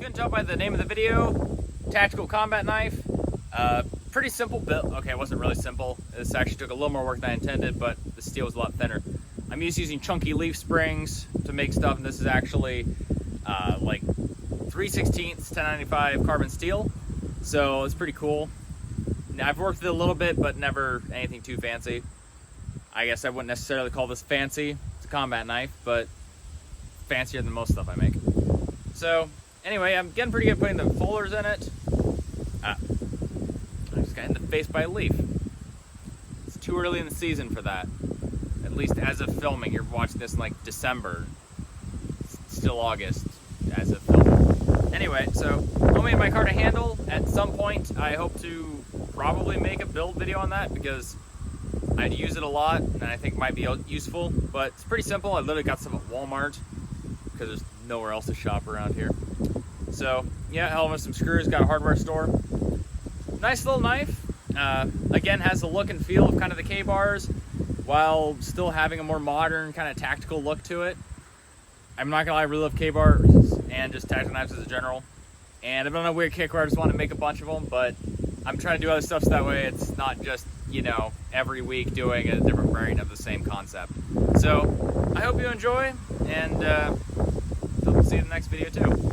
couldn't tell by the name of the video, tactical combat knife. Pretty simple build. Okay, it wasn't really simple. This actually took a little more work than I intended, but the steel was a lot thinner. I'm used to using chunky leaf springs to make stuff, and this is actually like 3/16 1095 carbon steel, so it's pretty cool. Now, I've worked with it a little bit, but never anything too fancy. I guess I wouldn't necessarily call this fancy. It's a combat knife, but fancier than most stuff I make. So anyway, I'm getting pretty good at putting the folders in it. I just got in the face by a leaf. It's too early in the season for that. At least as of filming, you're watching this in like December. It's still August as of filming. Anyway, so homemade micarta handle. At some point, I hope to probably make a build video on that because I'd use it a lot and I think it might be useful. But it's pretty simple. I literally got some at Walmart because there's nowhere else to shop around here. So yeah, held with some screws, got a hardware store. Nice little knife. Again, has the look and feel of kind of the K-bars while still having a more modern kind of tactical look to it. I'm not gonna lie, I really love K-bars and just tactical knives as a general. And I've done a weird kick where I just want to make a bunch of them, but I'm trying to do other stuff so that way it's not just, you know, every week doing a different variant of the same concept. So I hope you enjoy, and hope to see you in the next video too.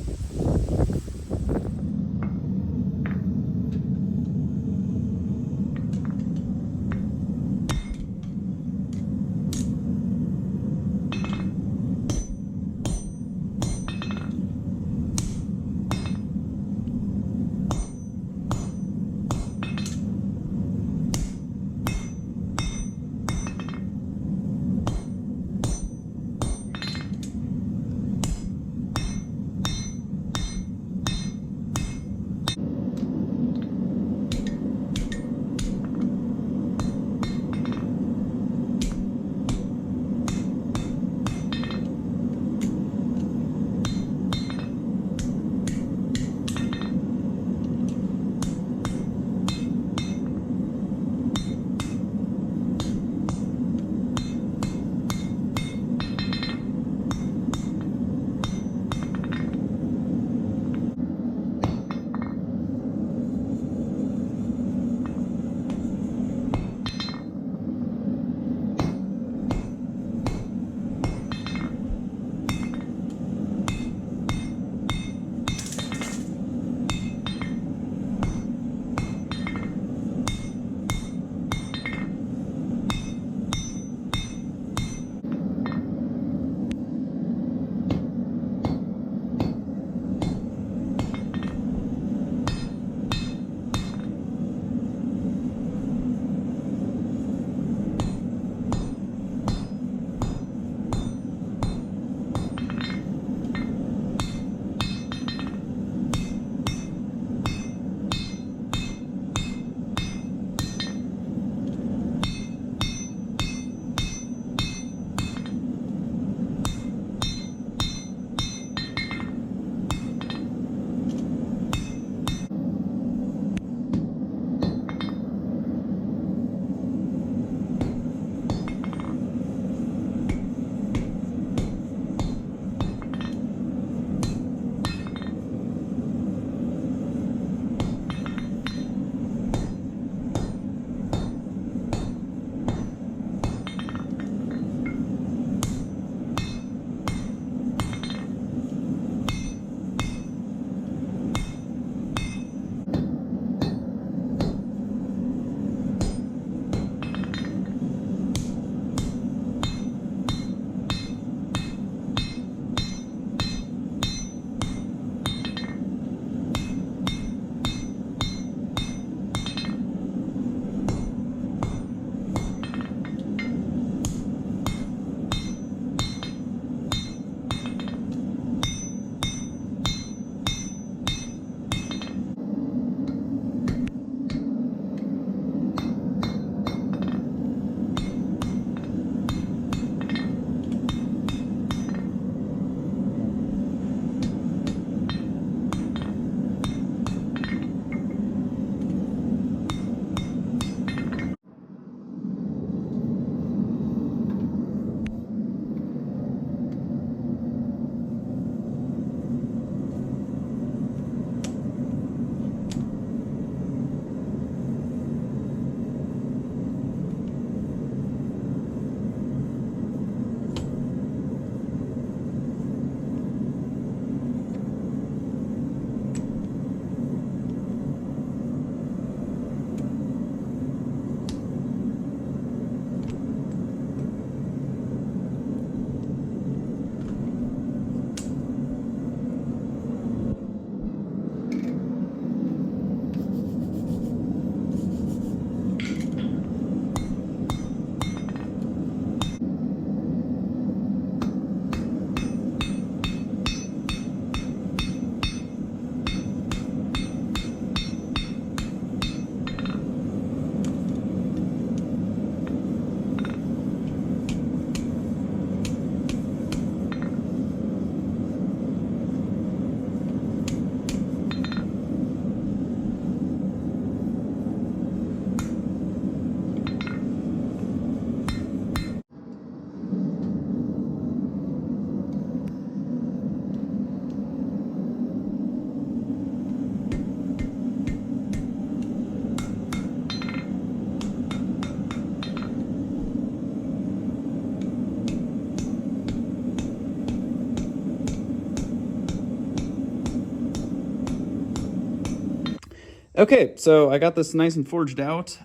Okay, so I got this nice and forged out.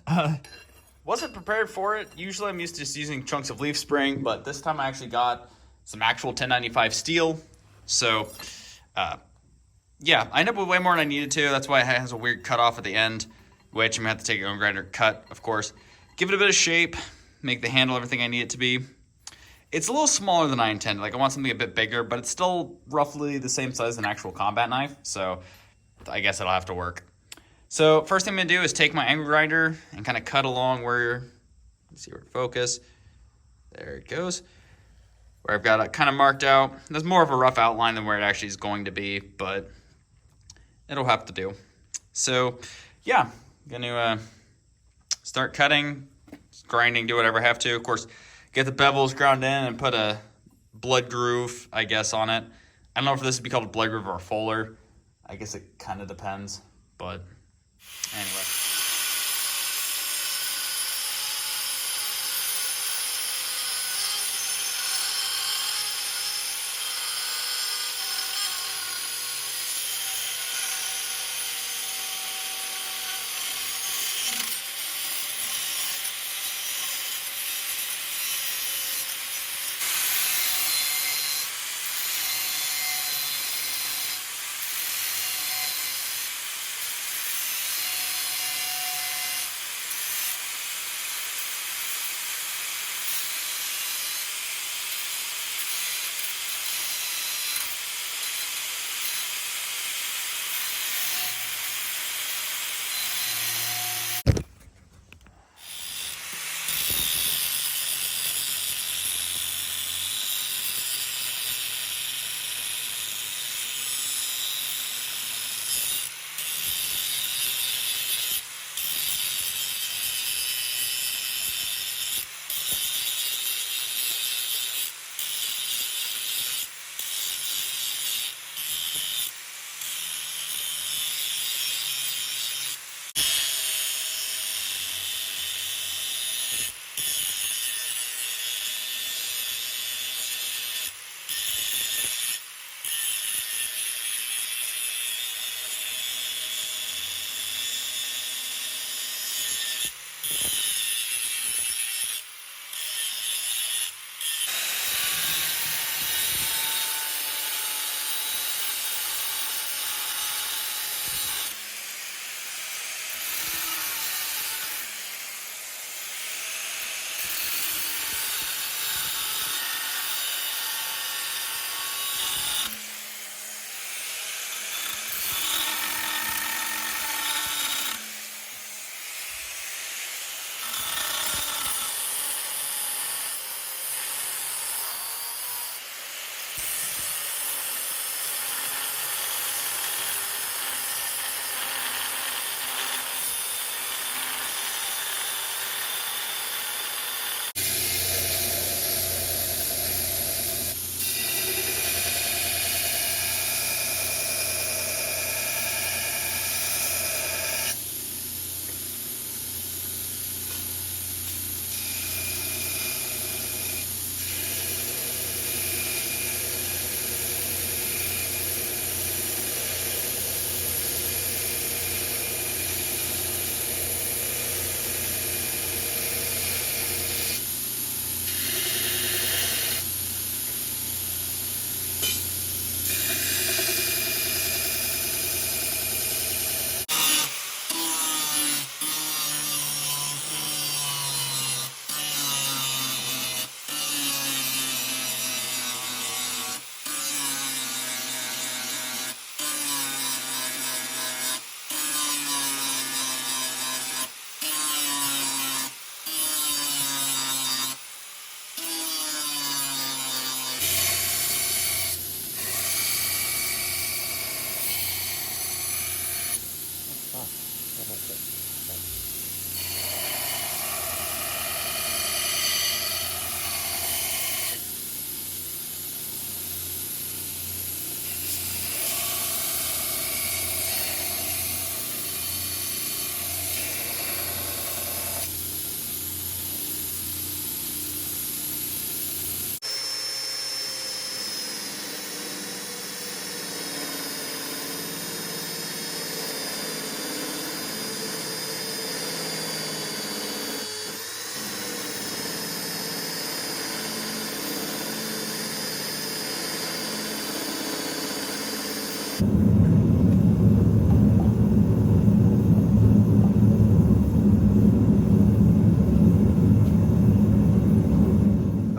Wasn't prepared for it. Usually I'm used to just using chunks of leaf spring, but this time I actually got some actual 1095 steel. So, yeah, I ended up with way more than I needed to. That's why it has a weird cutoff at the end, which I'm going to have to take it on grinder cut, of course. Give it a bit of shape, make the handle everything I need it to be. It's a little smaller than I intended. Like, I want something a bit bigger, but it's still roughly the same size as an actual combat knife, so I guess it'll have to work. So first thing I'm going to do is take my angle grinder and kind of cut along where, let's see where to focus. There it goes. Where I've got it kind of marked out. There's more of a rough outline than where it actually is going to be, but it'll have to do. So yeah, I'm going to start cutting, grinding, do whatever I have to. Of course, get the bevels ground in and put a blood groove, I guess, on it. I don't know if this would be called a blood groove or a fuller. I guess it kind of depends, but anyway.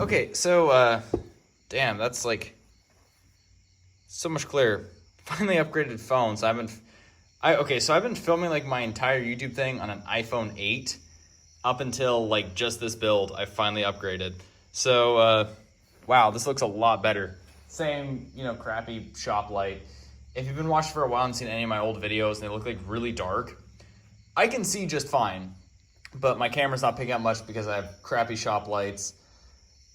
Okay, so, damn, that's like so much clearer. Finally upgraded phones. I've been filming like my entire YouTube thing on an iPhone 8 up until like just this build. I finally upgraded. So, wow, this looks a lot better. Same, crappy shop light. If you've been watching for a while and seen any of my old videos and they look like really dark, I can see just fine, but my camera's not picking up much because I have crappy shop lights.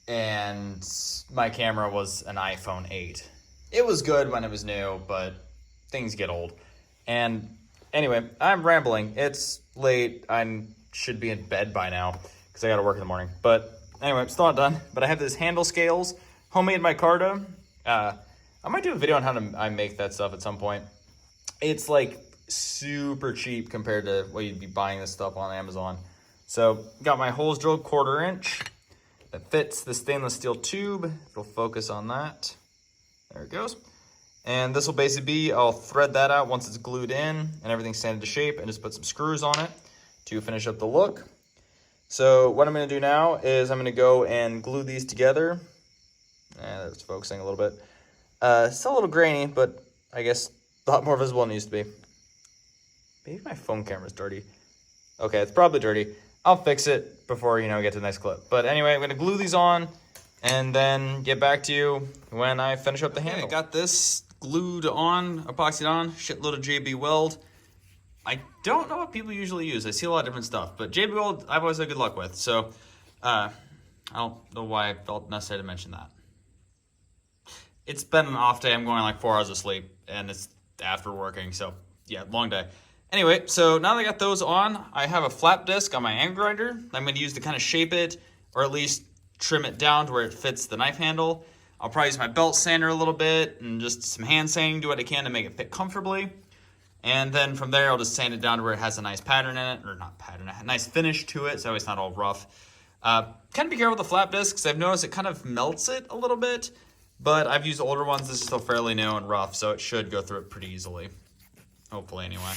And my camera was an iPhone 8. It was good when it was new, but things get old. And anyway, I'm rambling. It's late. I should be in bed by now because I got to work in the morning. But anyway, I'm still not done. But I have this handle scales, homemade micarta. I might do a video on how I make that stuff at some point. It's like super cheap compared to what you'd be buying this stuff on Amazon. So got my holes drilled 1/4 inch. That fits the stainless steel tube. It'll focus on that. There it goes. And this will basically be, I'll thread that out once it's glued in and everything's sanded to shape and just put some screws on it to finish up the look. So what I'm gonna do now is I'm gonna go and glue these together. That's focusing a little bit. Still a little grainy, but I guess a lot more visible than it used to be. Maybe my phone camera's dirty. Okay, it's probably dirty. I'll fix it before, get to the next clip. But anyway, I'm gonna glue these on and then get back to you when I finish up the handle. I got this glued on, epoxied on, shitload of JB Weld. I don't know what people usually use. I see a lot of different stuff, but JB Weld I've always had good luck with. So I don't know why I felt necessary to mention that. It's been an off day. I'm going like 4 hours of sleep and it's after working. So yeah, long day. Anyway, so now that I got those on, I have a flap disc on my angle grinder I'm going to use to kind of shape it, or at least trim it down to where it fits the knife handle. I'll probably use my belt sander a little bit and just some hand sanding, do what I can to make it fit comfortably. And then from there, I'll just sand it down to where it has a nice pattern in it, or not pattern, a nice finish to it, so it's not all rough. Kind of be careful with the flap disc, because I've noticed it kind of melts it a little bit, but I've used older ones. This is still fairly new and rough, so it should go through it pretty easily. Hopefully, anyway.